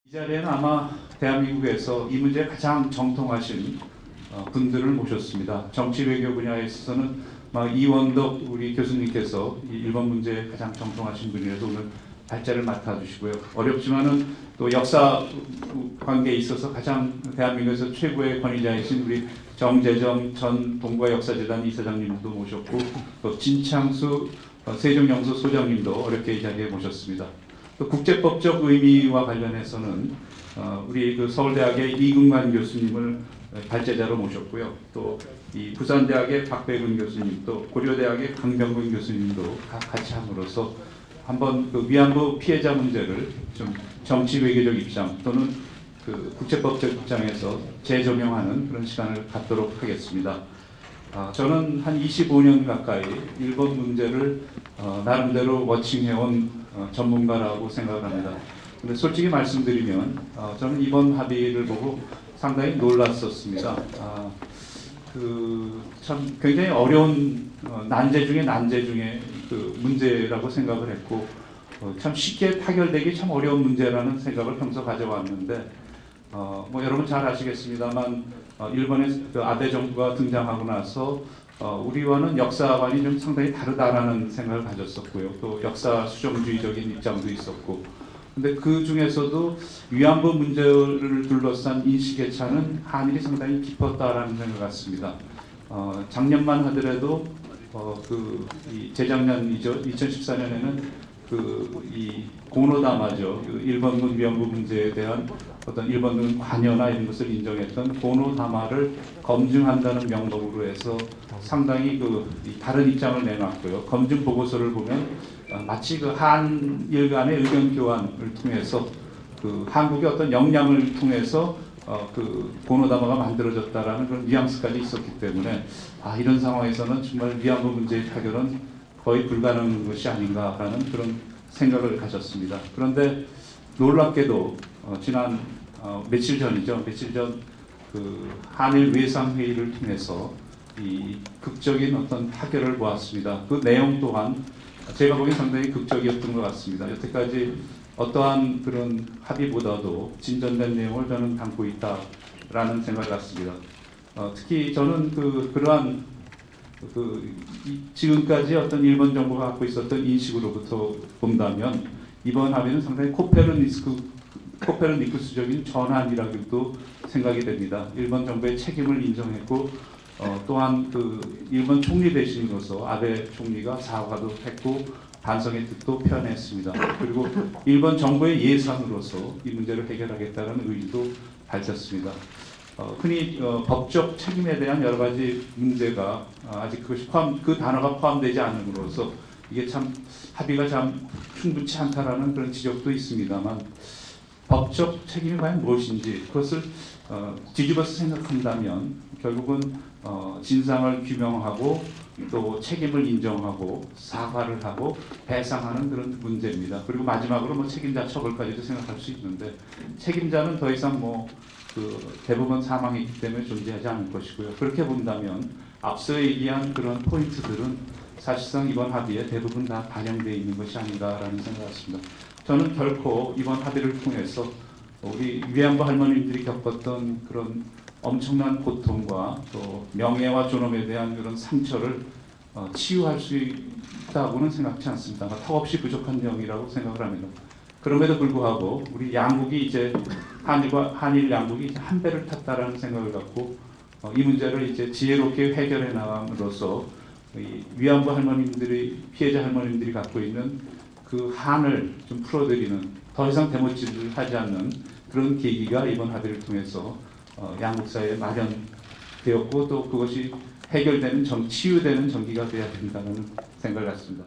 이 자리에는 아마 대한민국에서 이 문제에 가장 정통하신 분들을 모셨습니다. 정치 외교 분야에 있어서는 이원덕 우리 교수님께서 이 일본 문제에 가장 정통하신 분이라서 오늘 발제를 맡아주시고요. 어렵지만은 또 역사 관계에 있어서 가장 대한민국에서 최고의 권위자이신 우리 정재정 전 동구역사재단 이사장님도 모셨고, 또 진창수 세종영수 소장님도 어렵게 이 자리에 모셨습니다. 또 국제법적 의미와 관련해서는 우리 그 서울대학의 이근관 교수님을 발제자로 모셨고요. 또 이 부산대학의 박배근 교수님, 또 고려대학의 강병근 교수님도 같이 함으로써 한번 그 위안부 피해자 문제를 좀 정치 외교적 입장 또는 그 국제법적 입장에서 재조명하는 그런 시간을 갖도록 하겠습니다. 저는 한 25년 가까이 일본 문제를 나름대로 워칭해온 전문가라고 생각을 합니다. 근데 솔직히 말씀드리면 저는 이번 합의를 보고 상당히 놀랐었습니다. 참 굉장히 어려운 난제 중에 그 문제라고 생각을 했고, 참 쉽게 타결되기 참 어려운 문제라는 생각을 평소 가져왔는데, 여러분 잘 아시겠습니다만 일본의 그 아베 정부가 등장하고 나서 우리와는 역사관이 좀 상당히 다르다라는 생각을 가졌었고요. 또 역사 수정주의적인 입장도 있었고, 근데 그 중에서도 위안부 문제를 둘러싼 인식의 차는 한일이 상당히 깊었다라는 생각 같습니다. 작년만 하더라도 재작년이죠. 2014년에는 이 고노다마죠. 일본군 위안부 문제에 대한 어떤 일본군 관여나 이런 것을 인정했던 고노다마를 검증한다는 명목으로 해서 상당히 다른 입장을 내놨고요. 검증 보고서를 보면 마치 한일 간의 의견 교환을 통해서 한국의 어떤 역량을 통해서 고노다마가 만들어졌다라는 그런 뉘앙스까지 있었기 때문에 이런 상황에서는 정말 위안부 문제의 타결은 거의 불가능한 것이 아닌가라는 그런 생각을 가졌습니다. 그런데 놀랍게도 지난 며칠 전 한일 외상회의를 통해서 이 극적인 어떤 타결을 보았습니다. 그 내용 또한 제가 보기엔 상당히 극적이었던 것 같습니다. 여태까지 어떠한 그런 합의보다도 진전된 내용을 저는 담고 있다라는 생각을 갖습니다. 특히 저는 그러한 지금까지 어떤 일본 정부가 갖고 있었던 인식으로부터 본다면 이번 합의는 상당히 코페르니쿠스적인 전환이라고도 생각이 됩니다. 일본 정부의 책임을 인정했고, 또한 일본 총리 대신으로서 아베 총리가 사과도 했고 반성의 뜻도 표현했습니다. 그리고 일본 정부의 예산으로서 이 문제를 해결하겠다는 의지도 밝혔습니다. 흔히 법적 책임에 대한 여러 가지 문제가 아직 그 단어가 포함되지 않음으로써 이게 참 합의가 참 충분치 않다라는 그런 지적도 있습니다만, 법적 책임이 과연 무엇인지 그것을 뒤집어서 생각한다면 결국은 진상을 규명하고 또 책임을 인정하고 사과를 하고 배상하는 그런 문제입니다. 그리고 마지막으로 책임자 처벌까지도 생각할 수 있는데, 책임자는 더 이상 대부분 사망했기 때문에 존재하지 않을 것이고요. 그렇게 본다면 앞서 얘기한 그런 포인트들은 사실상 이번 합의에 대부분 다 반영되어 있는 것이 아닌가라는 생각을 했습니다. 저는 결코 이번 합의를 통해서 우리 위안부 할머님들이 겪었던 그런 엄청난 고통과 또 명예와 존엄에 대한 그런 상처를 치유할 수 있다고는 생각지 않습니다. 턱없이 부족한 점이라고 생각을 합니다. 그럼에도 불구하고 우리 양국이 이제 한일 양국이 이제 한 배를 탔다라는 생각을 갖고 이 문제를 이제 지혜롭게 해결해 나감으로써 위안부 피해자 할머님들이 갖고 있는 그 한을 좀 풀어드리는, 더 이상 대못질을 하지 않는 그런 계기가 이번 합의를 통해서 양국 사이에 마련되었고, 또 그것이 해결되는 치유되는 전기가 되어야 된다는 생각을 갖습니다.